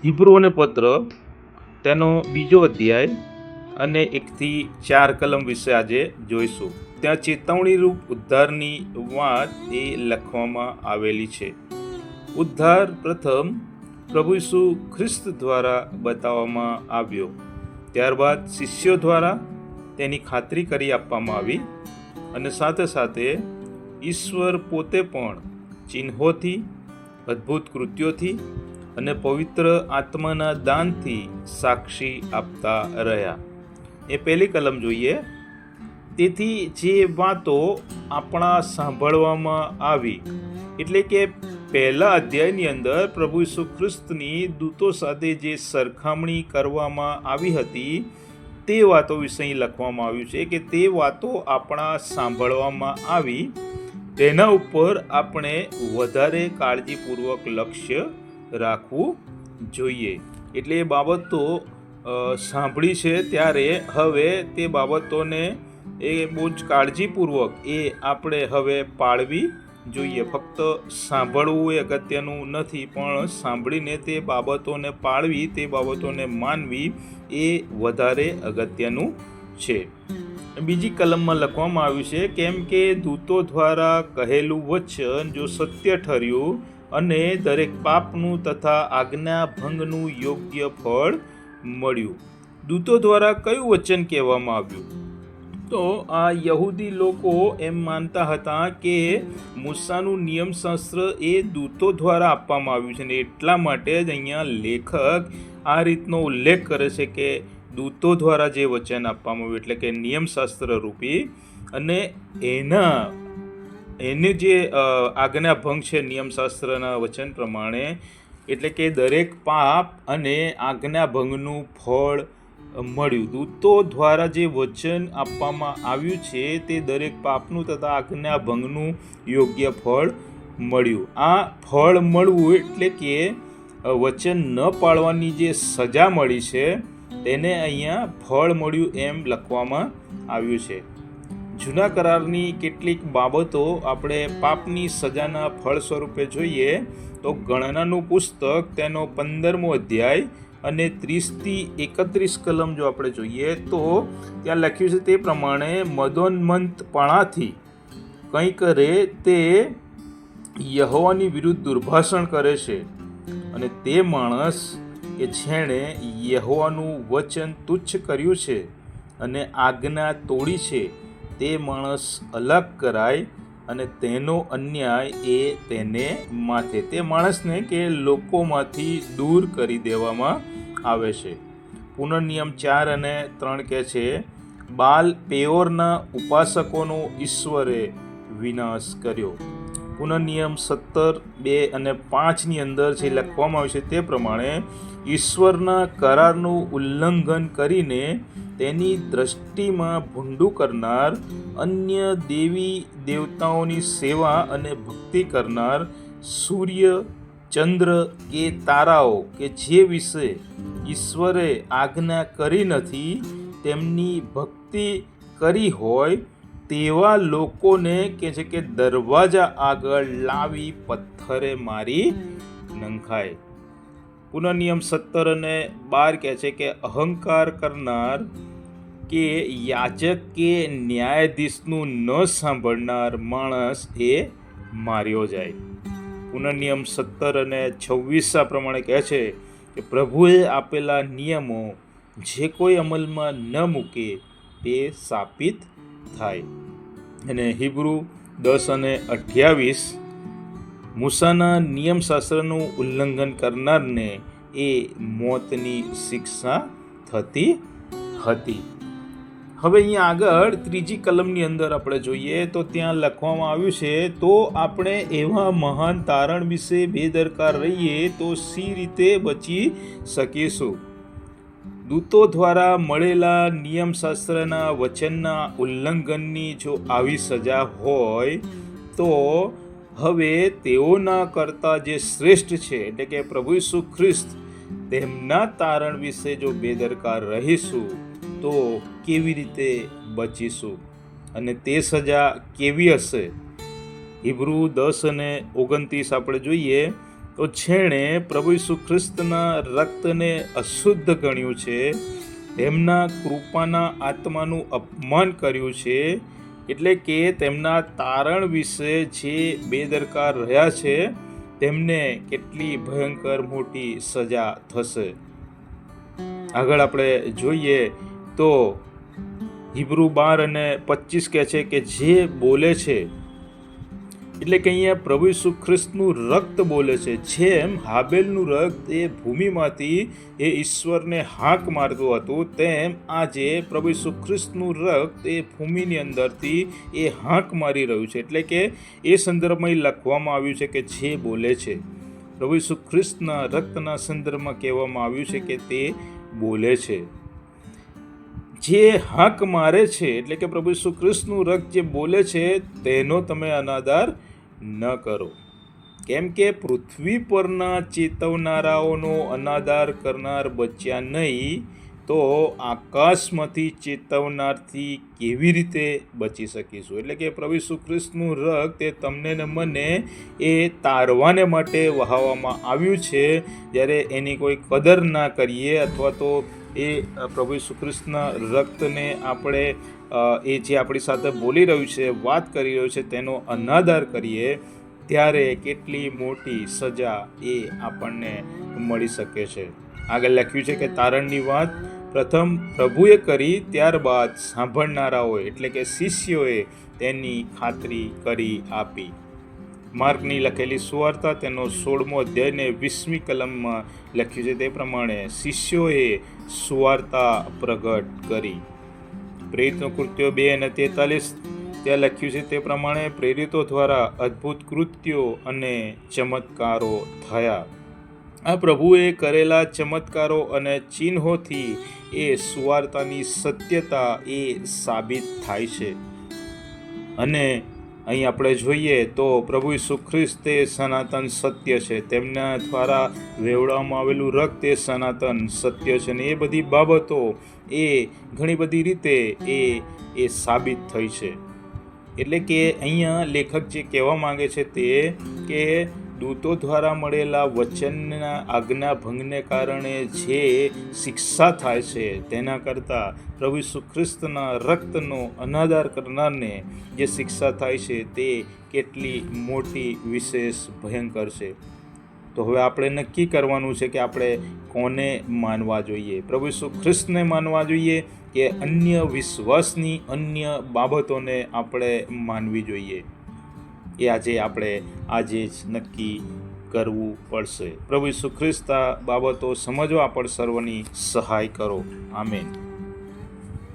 હિબ્રુઓને પત્ર તેનો 2 અધ્યાય અને 1-4 કલમ વિશે આજે જોઈશું. ત્યાં ચેતવણીરૂપ ઉદ્ધારની વાત એ લખવામાં આવેલી છે. ઉદ્ધાર પ્રથમ પ્રભુ ઈસુ ખ્રિસ્ત દ્વારા બતાવવામાં આવ્યો, ત્યારબાદ શિષ્યો દ્વારા તેની ખાતરી કરી આપવામાં આવી, અને સાથે સાથે ઈશ્વર પોતે પણ ચિહ્નોથી, અદ્ભુત કૃત્યોથી અને પવિત્ર આત્માના દાનથી સાક્ષી આપતા રહ્યા. એ પહેલી કલમ જોઈએ. તેથી જે વાતો આપણા સાંભળવામાં આવી, એટલે કે પહેલા અધ્યાયની અંદર પ્રભુ ઈસુ ખ્રિસ્તની દૂતો સાથે જે સરખામણી કરવામાં આવી હતી તે વાતો વિશે અહીં લખવામાં આવ્યું છે કે તે વાતો આપણા સાંભળવામાં આવી, તેના ઉપર આપણે વધારે કાળજીપૂર્વક લક્ષ્ય રાખવું જોઈએ. એટલે એ બાબતો સાંભળી છે ત્યારે હવે તે બાબતોને એ બહુ જ કાળજીપૂર્વક એ આપણે હવે પાળવી જોઈએ. ફક્ત સાંભળવું એ અગત્યનું નથી, પણ સાંભળીને તે બાબતોને પાળવી, તે બાબતોને માનવી એ વધારે અગત્યનું છે. બીજી કલમમાં લખવામાં આવ્યું છે, કેમ કે દૂતો દ્વારા કહેલું વચન જો સત્ય ઠર્યું અને દરેક પાપનું તથા આજ્ઞાભંગનું યોગ્ય ફળ મળ્યું. દૂતો દ્વારા કયું વચન કહેવામાં આવ્યું? તો આ યહૂદી લોકો એમ માનતા હતા કે મૂસાનું નિયમશાસ્ત્ર એ દૂતો દ્વારા આપવામાં આવ્યું છે, ને એટલા માટે જ અહીંયા લેખક આ રીતનો ઉલ્લેખ કરે છે કે દૂતો દ્વારા જે વચન આપવામાં આવ્યું, એટલે કે નિયમશાસ્ત્ર રૂપી, અને એને જે આજ્ઞાભંગ છે નિયમશાસ્ત્રના વચન પ્રમાણે, એટલે કે દરેક પાપ અને આજ્ઞાભંગનું ફળ મળ્યું. દૂતો દ્વારા જે વચન આપવામાં આવ્યું છે તે દરેક પાપનું તથા આજ્ઞાભંગનું યોગ્ય ફળ મળ્યું. આ ફળ મળવું એટલે કે વચન ન પાળવાની જે સજા મળી છે તેને અહીંયા ફળ મળ્યું એમ લખવામાં આવ્યું છે. જૂના કરારની કેટલીક બાબતો આપણે પાપની સજાના ફળ સ્વરૂપે જોઈએ તો ગણનાનું પુસ્તક તેનો 15મો અધ્યાય અને 30-31 કલમ જો આપણે જોઈએ તો ત્યાં લખ્યું છે તે પ્રમાણે મદોન્મત્તપણાથી કંઈ કરે તે યહોવાની વિરુદ્ધ દુર્ભાષણ કરે છે, અને તે માણસ કે જેણે યહોવાનું વચન તુચ્છ કર્યું છે અને આજ્ઞા તોડી છે તે માણસ અલગ કરાય, અને તેનો અન્યાય એ તેને માથે, તે માણસને કે લોકોમાંથી દૂર કરી દેવામાં આવે છે. પુનર્નિયમ 4 અને 3 કહે છે, બાલ પેયોરના ઉપાસકોનો ઈશ્વરે વિનાશ કર્યો. પુનર્નિયમ 17:2 અને 5 અંદર જે લખવામાં આવ્યું છે તે પ્રમાણે ઈશ્વરના કરારનું ઉલ્લંઘન કરીને તેની દ્રષ્ટિમાં ભૂંડું કરનાર, અન્ય દેવી દેવતાઓની સેવા અને ભક્તિ કરનાર, સૂર્ય, ચંદ્ર કે તારાઓ કે જે વિશે ઈશ્વરે આજ્ઞા કરી નથી તેમની ભક્તિ કરી હોય તેવા લોકોને કે છે કે દરવાજા આગળ લાવી પથ્થરે મારી નંખાય. પુનર્નિયમ 17 અને 12 કહે છે કે અહંકાર કરનાર કે યાજક કે ન્યાયાધીશનું ન સાંભળનાર માણસ એ માર્યો જાય. પુનર્નિયમ 17 અને 26 પ્રમાણે કહે છે કે પ્રભુએ આપેલા નિયમો જે કોઈ અમલમાં ન મૂકે તે શાપિત થાય. અને હિબ્રુ 10 અને 28 મૂસાના નિયમશાસ્ત્રનું ઉલ્લંઘન કરનારને એ મોતની શિક્ષા થતી હતી. હવે અહીંયા આગળ ત્રીજી કલમની અંદર આપણે જોઈએ તો ત્યાં લખવામાં આવ્યું છે, તો આપણે એવા મહાન તારણ વિશે બેદરકાર રહીએ તો સી રીતે બચી શકીશું. દૂતો દ્વારા મળેલા નિયમશાસ્ત્રના વચનના ઉલ્લંઘનની જો આવી સજા હોય તો હવે તેઓના કરતાં જે શ્રેષ્ઠ છે એટલે કે પ્રભુ ઈસુ ખ્રિસ્ત, તેમના તારણ વિશે જો બેદરકાર રહીશું તો કેવી રીતે બચીશું, અને તે સજા કેવી હશે? હિબ્રુ 10 અને 29 આપણે જોઈએ તો જેણે પ્રભુ ઈસુ ખ્રિસ્તના રક્તને અશુદ્ધ ગણ્યું છે, તેમના કૃપાના આત્માનું અપમાન કર્યું છે, એટલે કે તેમના તારણ વિશે જે બેદરકાર રહ્યા છે તેમને કેટલી ભયંકર મોટી સજા થશે. આગળ આપણે જોઈએ તો હિબ્રુ 12:25 કહે છે કે જે બોલે છે, એટલે કે અહીંયા પ્રભુ ઈસુ ખ્રિસ્તનું રક્ત બોલે છે. જેમ હાબેલનું રક્ત એ ભૂમિમાંથી એ ઈશ્વરને હાંક મારતું હતું, તેમ આજે પ્રભુ ઈસુ ખ્રિસ્તનું રક્ત એ ભૂમિની અંદરથી એ હાંક મારી રહ્યું છે. એટલે કે એ સંદર્ભમાં લખવામાં આવ્યું છે કે જે બોલે છે. પ્રભુ ઈસુ ખ્રિસ્તના રક્તના સંદર્ભમાં કહેવામાં આવ્યું છે કે તે બોલે છે. જે હાંક મારે છે, એટલે કે પ્રભુ ઈસુ ખ્રિસ્તનું રક્ત જે બોલે છે તેનો તમે અનાદર ન કરો, કેમ કે પૃથ્વી પરના ચેતવનારાઓનો અનાદર કરનાર બચ્યા નહીં, તો આકાશમાંથી ચેતવનારથી કેવી રીતે બચી શકીશું? એટલે કે પ્રભુ ઈસુ ખ્રિસ્તનું રક્ત એ તમને ને મને એ તારવાને માટે વહાવવામાં આવ્યું છે. જ્યારે એની કોઈ કદર ના કરીએ અથવા તો એ પ્રભુ ઈસુ ખ્રિસ્તના રક્તને આપણે એ જે આપણી સાથે બોલી રહ્યું છે, વાત કરી રહ્યું છે, તેનો અનાદર કરીએ ત્યારે કેટલી મોટી સજા એ આપણને મળી શકે છે. આગળ લખ્યું છે કે તારણની વાત પ્રથમ પ્રભુએ કરી, ત્યારબાદ સાંભળનારાઓએ એટલે કે શિષ્યોએ તેની ખાતરી કરી આપી. માર્કની લખેલી સુવાર્તા તેનો 16મો અધ્યાય ને 20મી કલમમાં લખ્યું છે તે પ્રમાણે શિષ્યોએ સુવાર્તા પ્રગટ કરી. પ્રેરિતો કૃત્યો 2:43 ત્યાં લખ્યું છે તે પ્રમાણે પ્રેરિતો દ્વારા અદ્ભુત કૃત્યો અને ચમત્કારો થયા. આ પ્રભુએ કરેલા ચમત્કારો અને ચિહ્નોથી એ સુવાર્તાની સત્યતા એ સાબિત થાય છે. અને અહીં આપણે જોઈએ તો પ્રભુ ઈસુ ખ્રિસ્ત એ સનાતન સત્ય છે. તેમના દ્વારા વહેવડાવવામાં આવેલું રક્ત એ સનાતન સત્ય છે. અને એ બધી બાબતો એ ઘણી બધી રીતે એ સાબિત થઈ છે. એટલે કે અહીંયા લેખક જે કહેવા માંગે છે તે કે દૂતો દ્વારા મળેલા વચનના આજ્ઞા ભંગને કારણે જે શિક્ષા થાય છે તેના કરતાં પ્રભુ ઈસુ ખ્રિસ્તના રક્તનો અનાદર કરનારને જે શિક્ષા થાય છે તે કેટલી મોટી વિશેષ ભયંકર છે. તો હવે આપણે નક્કી કરવાનું છે કે આપણે કોને માનવા જોઈએ? પ્રભુ ઈસુ ખ્રિસ્તને માનવા જોઈએ કે અન્ય વિશ્વાસની અન્ય બાબતોને આપણે માનવી જોઈએ? એ આપણે આજે જ નક્કી કરવું પડશે. પ્રભુ ઈસુ ખ્રિસ્ત આ બાબતો સમજવા આપણે સર્વની સહાય કરો. આમેન.